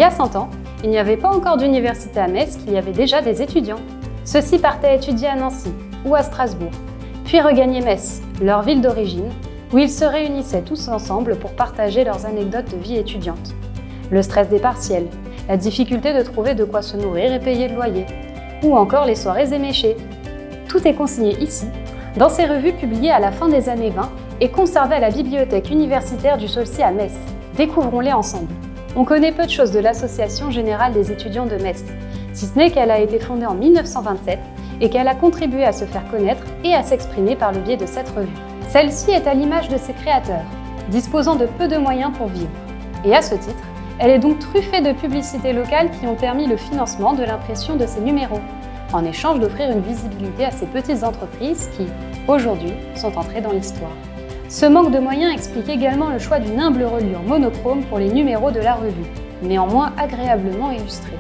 y a 100 ans, il n'y avait pas encore d'université à Metz qu'il y avait déjà des étudiants. Ceux-ci partaient étudier à Nancy ou à Strasbourg, puis regagnaient Metz, leur ville d'origine, où ils se réunissaient tous ensemble pour partager leurs anecdotes de vie étudiante. Le stress des partiels, la difficulté de trouver de quoi se nourrir et payer le loyer, ou encore les soirées éméchées. Tout est consigné ici, dans ces revues publiées à la fin des années 20 et conservées à la bibliothèque universitaire du Saulcy à Metz. Découvrons-les ensemble. On connaît peu de choses de l'Association générale des étudiants de Metz, si ce n'est qu'elle a été fondée en 1927 et qu'elle a contribué à se faire connaître et à s'exprimer par le biais de cette revue. Celle-ci est à l'image de ses créateurs, disposant de peu de moyens pour vivre. Et à ce titre, elle est donc truffée de publicités locales qui ont permis le financement de l'impression de ces numéros, en échange d'offrir une visibilité à ces petites entreprises qui, aujourd'hui, sont entrées dans l'histoire. Ce manque de moyens explique également le choix d'une humble reliure monochrome pour les numéros de la revue, néanmoins agréablement illustrés.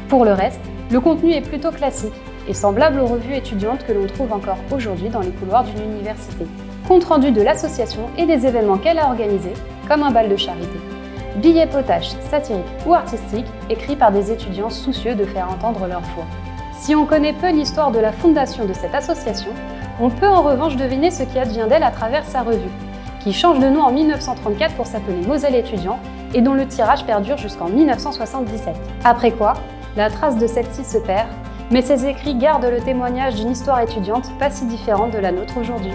Pour le reste, le contenu est plutôt classique et semblable aux revues étudiantes que l'on trouve encore aujourd'hui dans les couloirs d'une université. Compte rendu de l'association et des événements qu'elle a organisés, comme un bal de charité. Billets potaches, satiriques ou artistiques, écrits par des étudiants soucieux de faire entendre leur voix. Si on connaît peu l'histoire de la fondation de cette association, on peut en revanche deviner ce qui advient d'elle à travers sa revue, qui change de nom en 1934 pour s'appeler Moselle étudiant et dont le tirage perdure jusqu'en 1977. Après quoi, la trace de celle-ci se perd, mais ses écrits gardent le témoignage d'une histoire étudiante pas si différente de la nôtre aujourd'hui.